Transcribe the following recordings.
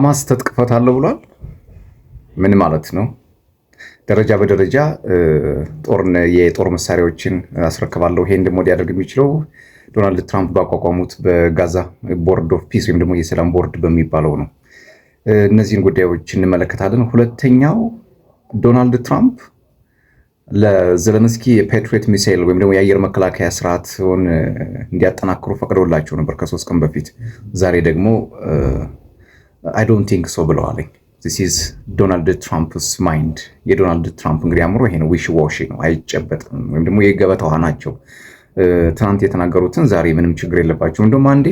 ሐማስ ትጥቅ እፈታለሁ ብሏል። ምን ማለት ነው? ደረጃ በደረጃ የጦር መሳሪያዎችን አስረክባለሁ። ይሄን ደግሞ ሊያደርግ የሚችለው ዶናልድ ትራምፕ ባቋቋሙት በጋዛ ቦርድ ኦፍ ፒስ ወይም ደግሞ የሰላም ቦርድ በሚባለው ነው። እነዚህን ጉዳዮች እንመለከታለን። ሁለተኛው ዶናልድ ትራምፕ ለዘለንስኪ የፓትሪዮት ሚሳይል ወይም ደግሞ የአየር መከላከያ ስርዓትን እንዲያጠናክሩ ፈቅደውላቸው ነበር ከ3 ቀን በፊት። ዛሬ ደግሞ አይ ዶንት ቲንክ ሶ ብለዋለኝ። ዚስ ኢዝ ዶናልድ ትራምፕስ ማይንድ። የዶናልድ ትራምፕ እንግዲህ አእምሮ ይሄ ነው፣ ዊሽ ዋሽ ነው፣ አይጨበጥም። ወይም ደግሞ የገበታ ውሃ ናቸው። ትናንት የተናገሩትን ዛሬ ምንም ችግር የለባቸው። እንደውም አንዴ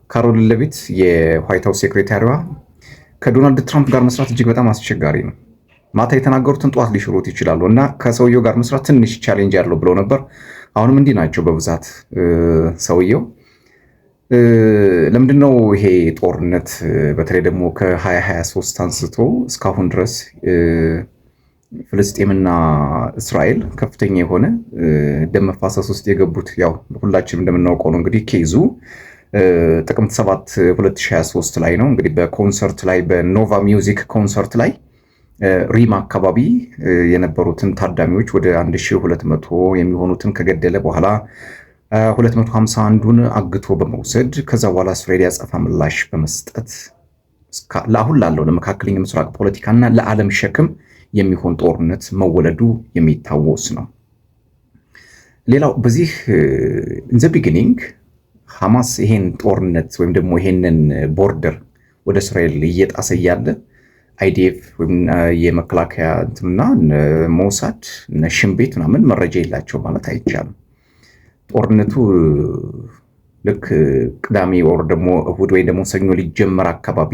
ካሮሊን ሌቪት የዋይት ሃውስ ሴክሬታሪዋ ከዶናልድ ትራምፕ ጋር መስራት እጅግ በጣም አስቸጋሪ ነው፣ ማታ የተናገሩትን ጠዋት ሊሽሩት ይችላሉ እና ከሰውየው ጋር መስራት ትንሽ ቻሌንጅ ያለው ብለው ነበር። አሁንም እንዲህ ናቸው በብዛት ሰውየው። ለምንድነው ይሄ ጦርነት በተለይ ደግሞ ከ2023 አንስቶ እስካሁን ድረስ ፍልስጤምና እስራኤል ከፍተኛ የሆነ ደም መፋሰስ ውስጥ የገቡት? ያው ሁላችንም እንደምናውቀው ነው። እንግዲህ ኬዙ ጥቅምት 7 2023 ላይ ነው። እንግዲህ በኮንሰርት ላይ በኖቫ ሚውዚክ ኮንሰርት ላይ ሪማ አካባቢ የነበሩትን ታዳሚዎች ወደ 1200 የሚሆኑትን ከገደለ በኋላ 251ን አግቶ በመውሰድ ከዛ በኋላ እስራኤል ያጸፋ ምላሽ በመስጠት ለአሁን ላለው ለመካከለኛው ምስራቅ ፖለቲካና ለዓለም ሸክም የሚሆን ጦርነት መወለዱ የሚታወስ ነው። ሌላው በዚህ ኢን ዘ ቢጊኒንግ ሐማስ ይሄን ጦርነት ወይም ደግሞ ይሄንን ቦርደር ወደ እስራኤል እየጣሰ እያለ አይዲኤፍ ወይም የመከላከያ እንትና ሞሳድ እና ሽምቤት ምናምን መረጃ የላቸው ማለት አይቻልም። ጦርነቱ ልክ ቅዳሜ ወር ደግሞ እሁድ ወይ ደግሞ ሰኞ ሊጀመር አካባቢ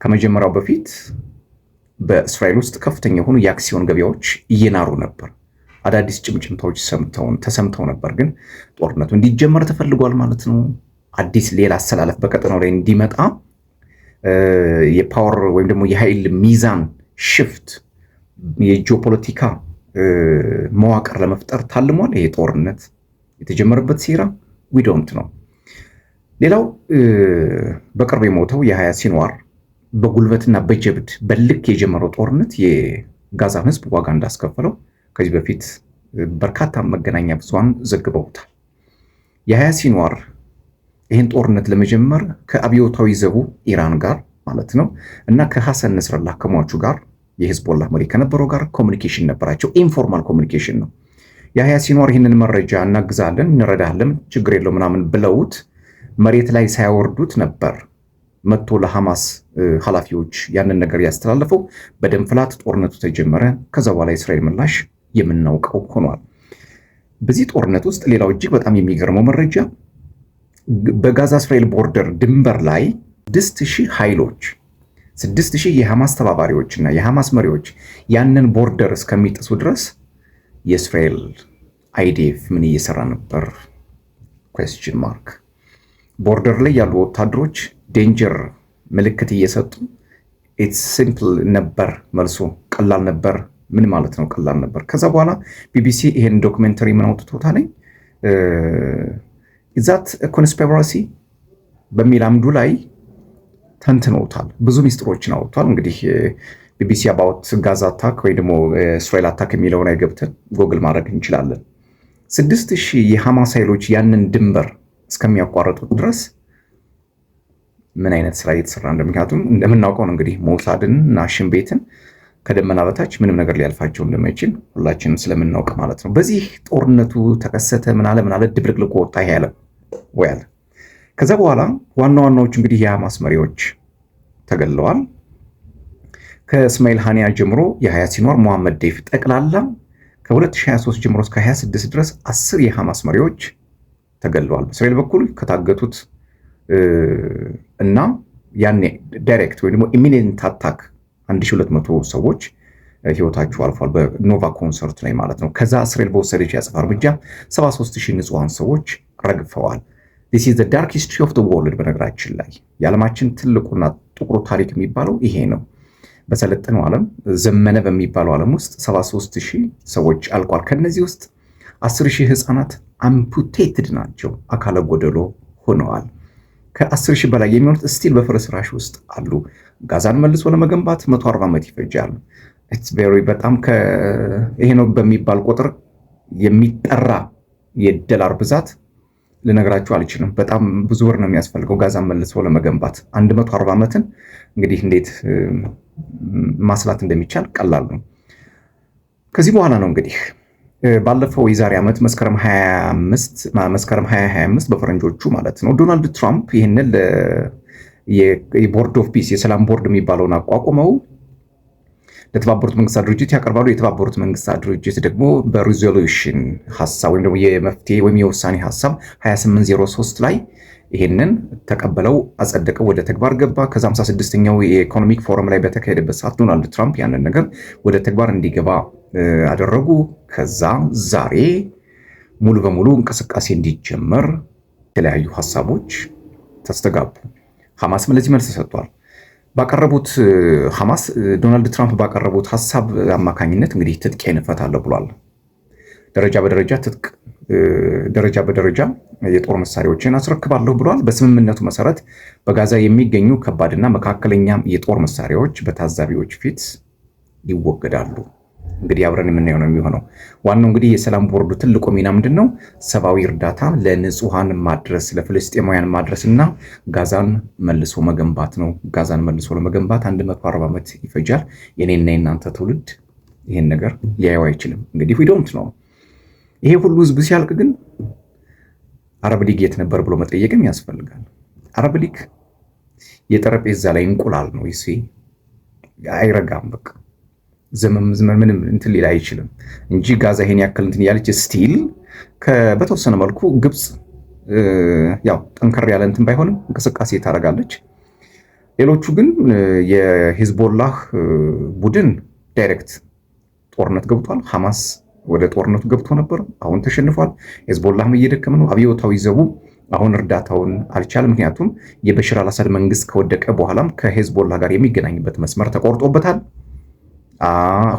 ከመጀመሪያው በፊት በእስራኤል ውስጥ ከፍተኛ የሆኑ የአክሲዮን ገበያዎች እየናሩ ነበር። አዳዲስ ጭምጭምታዎች ተሰምተው ነበር። ግን ጦርነቱ እንዲጀመር ተፈልጓል ማለት ነው። አዲስ ሌላ አሰላለፍ በቀጠናው ላይ እንዲመጣ የፓወር ወይም ደግሞ የኃይል ሚዛን ሽፍት የጂኦፖለቲካ መዋቅር ለመፍጠር ታልሟል። ይሄ ጦርነት የተጀመረበት ሴራ ዊዶንት ነው። ሌላው በቅርብ የሞተው የሀያ ሲንዋር በጉልበትና በጀብድ በልክ የጀመረው ጦርነት የጋዛን ሕዝብ ዋጋ እንዳስከፈለው ከዚህ በፊት በርካታ መገናኛ ብዙሃን ዘግበውታል። የሀያ ሲንዋር ይህን ጦርነት ለመጀመር ከአብዮታዊ ዘቡ ኢራን ጋር ማለት ነው እና ከሐሰን ነስረላህ ከሟቹ ጋር የሂዝቦላህ መሪ ከነበረው ጋር ኮሚኒኬሽን ነበራቸው። ኢንፎርማል ኮሚኒኬሽን ነው። የሀያ ሲንዋር ይህንን መረጃ እናግዛለን፣ እንረዳለን፣ ችግር የለው ምናምን ብለውት መሬት ላይ ሳያወርዱት ነበር መጥቶ ለሐማስ ኃላፊዎች ያንን ነገር ያስተላለፈው። በደም ፍላት ጦርነቱ ተጀመረ። ከዛ በኋላ የእስራኤል ምላሽ የምናውቀው ሆኗል። በዚህ ጦርነት ውስጥ ሌላው እጅግ በጣም የሚገርመው መረጃ በጋዛ እስራኤል ቦርደር ድንበር ላይ 6000 ኃይሎች 6000 የሐማስ ተባባሪዎች እና የሐማስ መሪዎች ያንን ቦርደር እስከሚጥሱ ድረስ የእስራኤል አይዲኤፍ ምን እየሰራ ነበር? ኩዌስችን ማርክ። ቦርደር ላይ ያሉ ወታደሮች ዴንጀር ምልክት እየሰጡ ኢትስ ሲምፕል ነበር መልሶ። ቀላል ነበር። ምን ማለት ነው ቀላል ነበር? ከዛ በኋላ ቢቢሲ ይሄን ዶክመንተሪ ምን አውጥቶታል? ኢዛት ኮንስፒረሲ በሚል አምዱ ላይ ተንትነውታል። ብዙ ሚስጥሮችን አውጥቷል። እንግዲህ ቢቢሲ አባውት ጋዛ አታክ ወይ ደግሞ እስራኤል አታክ የሚለውን ገብተን ጎግል ማድረግ እንችላለን። 6000 የሐማስ ኃይሎች ያንን ድንበር እስከሚያቋርጡት ድረስ ምን አይነት ስራ እየተሰራ ምክንያቱም እንደምናውቀው ነው እንግዲህ ሞሳድን እና ሽምቤትን ከደመና በታች ምንም ነገር ሊያልፋቸው እንደማይችል ሁላችንም ስለምናውቅ ማለት ነው። በዚህ ጦርነቱ ተከሰተ ምናለ ድብልቅልቁ ወጣ ያለ ወያለ። ከዛ በኋላ ዋና ዋናዎቹ እንግዲህ የሐማስ መሪዎች ተገለዋል። ከእስማኤል ሃኒያ ጀምሮ የሀያ ሲንዋር መሐመድ ዴፍ ጠቅላላ ከ2023 ጀምሮ እስከ 26 ድረስ 10 የሐማስ መሪዎች ተገለዋል። በእስራኤል በኩል ከታገቱት እና ያኔ ዳይሬክት ወይ ደግሞ ኢሚኔንት አታክ 1200 ሰዎች ህይወታቸው አልፏል፣ በኖቫ ኮንሰርት ላይ ማለት ነው። ከዛ እስራኤል በወሰደች ያጸፋ እርምጃ 73000 ንጹሃን ሰዎች ረግፈዋል። this is the dark history of the world። በነገራችን ላይ የዓለማችን ትልቁና ጥቁሩ ታሪክ የሚባለው ይሄ ነው። በሰለጠነው ዓለም ዘመነ በሚባለው ዓለም ውስጥ 73000 ሰዎች አልቋል። ከነዚህ ውስጥ 10000 ህፃናት አምፑቴትድ ናቸው፣ አካለ ጎደሎ ሆነዋል። ከ10 ሺህ በላይ የሚሆኑት ስቲል በፍርስራሽ ውስጥ አሉ። ጋዛን መልሶ ለመገንባት 140 ዓመት ይፈጃል። በጣም ይሄ ነው በሚባል ቁጥር የሚጠራ የዶላር ብዛት ልነግራችሁ አልችልም። በጣም ብዙ ብር ነው የሚያስፈልገው ጋዛን መልሶ ለመገንባት። 140 ዓመትን እንግዲህ እንዴት ማስላት እንደሚቻል ቀላል ነው። ከዚህ በኋላ ነው እንግዲህ ባለፈው የዛሬ ዓመት መስከረም 2025 በፈረንጆቹ ማለት ነው ዶናልድ ትራምፕ ይህንን የቦርድ ኦፍ ፒስ የሰላም ቦርድ የሚባለውን አቋቁመው ለተባበሩት መንግስታት ድርጅት ያቀርባሉ። የተባበሩት መንግስታት ድርጅት ደግሞ በሪዞሉሽን ሀሳብ ወይም ደግሞ የመፍትሄ ወይም የውሳኔ ሀሳብ 2803 ላይ ይሄንን ተቀበለው አጸደቀው፣ ወደ ተግባር ገባ። ከዛ 56ኛው የኢኮኖሚክ ፎረም ላይ በተካሄደበት ሰዓት ዶናልድ ትራምፕ ያንን ነገር ወደ ተግባር እንዲገባ አደረጉ። ከዛ ዛሬ ሙሉ በሙሉ እንቅስቃሴ እንዲጀመር የተለያዩ ሀሳቦች ተስተጋቡ። ሐማስም ለዚህ መልስ ሰጥቷል። ባቀረቡት ሐማስ ዶናልድ ትራምፕ ባቀረቡት ሀሳብ አማካኝነት እንግዲህ ትጥቄን እፈታለሁ ብሏል። ደረጃ በደረጃ ትጥቅ ደረጃ በደረጃ የጦር መሳሪያዎችን አስረክባለሁ ብሏል። በስምምነቱ መሰረት በጋዛ የሚገኙ ከባድና መካከለኛ የጦር መሳሪያዎች በታዛቢዎች ፊት ይወገዳሉ። እንግዲህ አብረን የምናየው ነው የሚሆነው። ዋናው እንግዲህ የሰላም ቦርዱ ትልቁ ሚና ምንድን ነው? ሰብአዊ እርዳታ ለንጹሃን ማድረስ፣ ለፍልስጤማውያን ማድረስ እና ጋዛን መልሶ መገንባት ነው። ጋዛን መልሶ ለመገንባት 140 ዓመት ይፈጃል። የኔና የናንተ ትውልድ ይሄን ነገር ሊያየው አይችልም። እንግዲህ ዊዶንት ነው። ይሄ ሁሉ ህዝብ ሲያልቅ ግን አረብ ሊግ የት ነበር ብሎ መጠየቅም ያስፈልጋል። አረብ ሊግ የጠረጴዛ ላይ እንቁላል ነው። ይሲ አይረጋም። በቃ ዘመም ምንም እንትን ሊል አይችልም እንጂ ጋዛ ይሄን ያክል እንትን ያለች ስቲል በተወሰነ መልኩ ግብፅ ያው ጠንከር ያለ እንትን ባይሆንም እንቅስቃሴ ታደርጋለች። ሌሎቹ ግን የሂዝቦላህ ቡድን ዳይሬክት ጦርነት ገብቷል። ሐማስ ወደ ጦርነቱ ገብቶ ነበር፣ አሁን ተሸንፏል። ሂዝቦላህም እየደከመ ነው። አብዮታዊ ዘቡ አሁን እርዳታውን አልቻለም። ምክንያቱም የበሽር አልአሳድ መንግስት ከወደቀ በኋላም ከሂዝቦላህ ጋር የሚገናኝበት መስመር ተቆርጦበታል።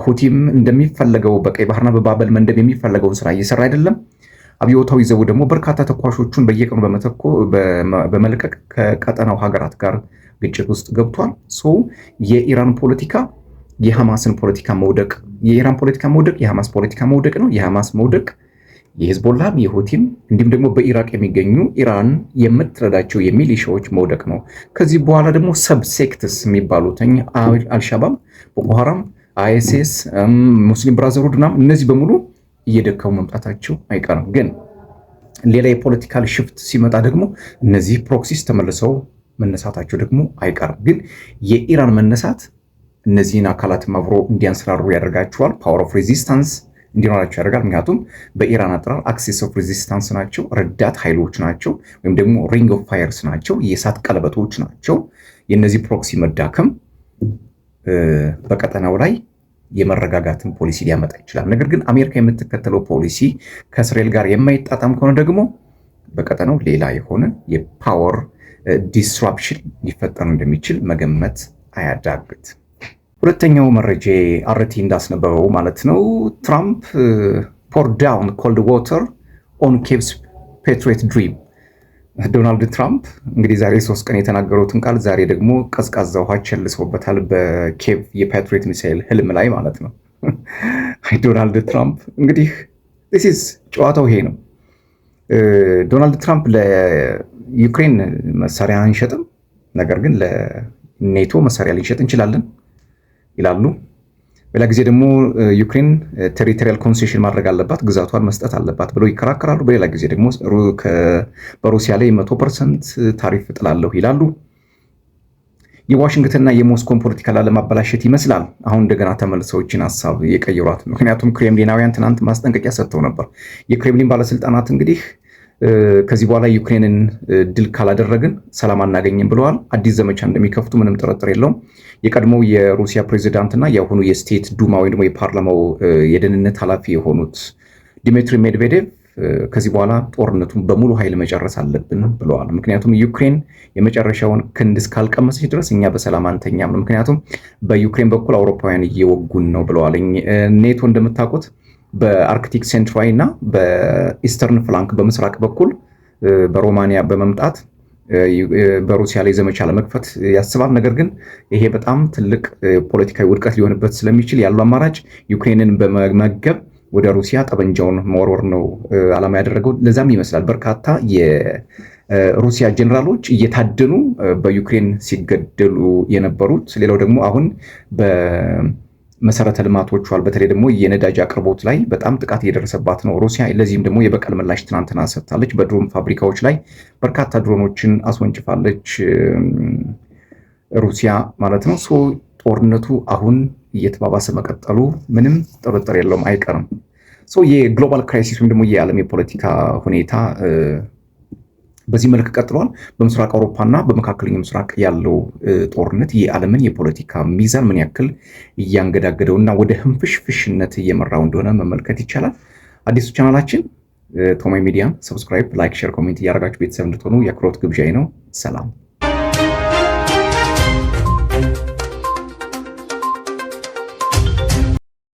ሁቲም እንደሚፈለገው በቀይ ባህርና በባበል መንደብ የሚፈለገውን ስራ እየሰራ አይደለም። አብዮታዊ ዘቡ ደግሞ በርካታ ተኳሾቹን በየቀኑ በመልቀቅ ከቀጠናው ሀገራት ጋር ግጭት ውስጥ ገብቷል። የኢራን ፖለቲካ የሐማስን ፖለቲካ መውደቅ፣ የኢራን ፖለቲካ መውደቅ የሐማስ ፖለቲካ መውደቅ ነው። የሐማስ መውደቅ የሂዝቦላህም የሁቲም እንዲሁም ደግሞ በኢራቅ የሚገኙ ኢራን የምትረዳቸው የሚሊሻዎች መውደቅ ነው። ከዚህ በኋላ ደግሞ ሰብሴክትስ የሚባሉት አልሻባብ፣ ቦኮ ሃራም፣ አይኤስኤስ፣ ሙስሊም ብራዘርሁድ ምናምን እነዚህ በሙሉ እየደከሙ መምጣታቸው አይቀርም። ግን ሌላ የፖለቲካል ሽፍት ሲመጣ ደግሞ እነዚህ ፕሮክሲስ ተመልሰው መነሳታቸው ደግሞ አይቀርም። ግን የኢራን መነሳት እነዚህን አካላት አብሮ እንዲያንሰራሩ ያደርጋቸዋል። ፓወር ኦፍ ሬዚስታንስ እንዲኖራቸው ያደርጋል። ምክንያቱም በኢራን አጠራር አክሲስ ኦፍ ሬዚስታንስ ናቸው፣ ረዳት ኃይሎች ናቸው፣ ወይም ደግሞ ሪንግ ኦፍ ፋየርስ ናቸው፣ የእሳት ቀለበቶች ናቸው። የእነዚህ ፕሮክሲ መዳከም በቀጠናው ላይ የመረጋጋትን ፖሊሲ ሊያመጣ ይችላል። ነገር ግን አሜሪካ የምትከተለው ፖሊሲ ከእስራኤል ጋር የማይጣጣም ከሆነ ደግሞ በቀጠናው ሌላ የሆነ የፓወር ዲስራፕሽን ሊፈጠር እንደሚችል መገመት አያዳግት። ሁለተኛው መረጃ አርቲ እንዳስነበበው ማለት ነው ትራምፕ ፖር ዳውን ኮልድ ዋተር ኦን ኬቭስ ፓትሪዮት ድሪም። ዶናልድ ትራምፕ እንግዲህ ዛሬ 3 ቀን የተናገሩትን ቃል ዛሬ ደግሞ ቀዝቃዛ ውሃ ቸልሰውበታል በኬቭ የፓትሪዮት ሚሳይል ህልም ላይ ማለት ነው። ዶናልድ ትራምፕ እንግዲህ ጨዋታው ይሄ ነው። ዶናልድ ትራምፕ ለዩክሬን መሳሪያ አንሸጥም፣ ነገር ግን ለኔቶ መሳሪያ ልንሸጥ እንችላለን ይላሉ። በሌላ ጊዜ ደግሞ ዩክሬን ቴሪቶሪያል ኮንሴሽን ማድረግ አለባት፣ ግዛቷን መስጠት አለባት ብለው ይከራከራሉ። በሌላ ጊዜ ደግሞ በሩሲያ ላይ 100% ታሪፍ እጥላለሁ ይላሉ። የዋሽንግተንና የሞስኮን ፖለቲካ ላለማበላሸት ይመስላል አሁን እንደገና ተመልሰው ይህችን ሀሳብ የቀየሯት። ምክንያቱም ክሬምሊናውያን ትናንት ማስጠንቀቂያ ሰጥተው ነበር። የክሬምሊን ባለስልጣናት እንግዲህ ከዚህ በኋላ ዩክሬንን ድል ካላደረግን ሰላም አናገኝም ብለዋል። አዲስ ዘመቻ እንደሚከፍቱ ምንም ጥርጥር የለውም። የቀድሞው የሩሲያ ፕሬዚዳንትና የአሁኑ የስቴት ዱማ ወይም ደግሞ የፓርላማው የደህንነት ኃላፊ የሆኑት ዲሚትሪ ሜድቬዴቭ ከዚህ በኋላ ጦርነቱን በሙሉ ኃይል መጨረስ አለብን ብለዋል። ምክንያቱም ዩክሬን የመጨረሻውን ክንድ እስካልቀመሰች ድረስ እኛ በሰላም አንተኛም ነው። ምክንያቱም በዩክሬን በኩል አውሮፓውያን እየወጉን ነው ብለዋል። ኔቶ እንደምታውቁት በአርክቲክ ሴንትራይ እና በኢስተርን ፍላንክ በምስራቅ በኩል በሮማኒያ በመምጣት በሩሲያ ላይ ዘመቻ ለመክፈት ያስባል። ነገር ግን ይሄ በጣም ትልቅ ፖለቲካዊ ውድቀት ሊሆንበት ስለሚችል ያለው አማራጭ ዩክሬንን በመመገብ ወደ ሩሲያ ጠበንጃውን መወርወር ነው ዓላማ ያደረገው። ለዛም ይመስላል በርካታ የሩሲያ ጀኔራሎች እየታደኑ በዩክሬን ሲገደሉ የነበሩት። ሌላው ደግሞ አሁን በመሰረተ ልማቶቿ በተለይ ደግሞ የነዳጅ አቅርቦት ላይ በጣም ጥቃት እየደረሰባት ነው ሩሲያ። ለዚህም ደግሞ የበቀል ምላሽ ትናንትና ሰጥታለች። በድሮን ፋብሪካዎች ላይ በርካታ ድሮኖችን አስወንጭፋለች ሩሲያ ማለት ነው። ጦርነቱ አሁን እየተባባሰ መቀጠሉ ምንም ጥርጥር የለውም፣ አይቀርም። የግሎባል ክራይሲስ ወይም ደግሞ የዓለም የፖለቲካ ሁኔታ በዚህ መልክ ቀጥሏል። በምስራቅ አውሮፓና በመካከለኛው ምስራቅ ያለው ጦርነት የዓለምን የፖለቲካ ሚዛን ምን ያክል እያንገዳገደውና ወደ ህንፍሽፍሽነት እየመራው እንደሆነ መመልከት ይቻላል። አዲሱ ቻናላችን ቶማይ ሚዲያን ሰብስክራይብ፣ ላይክ፣ ሼር፣ ኮሜንት እያደረጋችሁ ቤተሰብ እንድትሆኑ የአክብሮት ግብዣዬ ነው። ሰላም።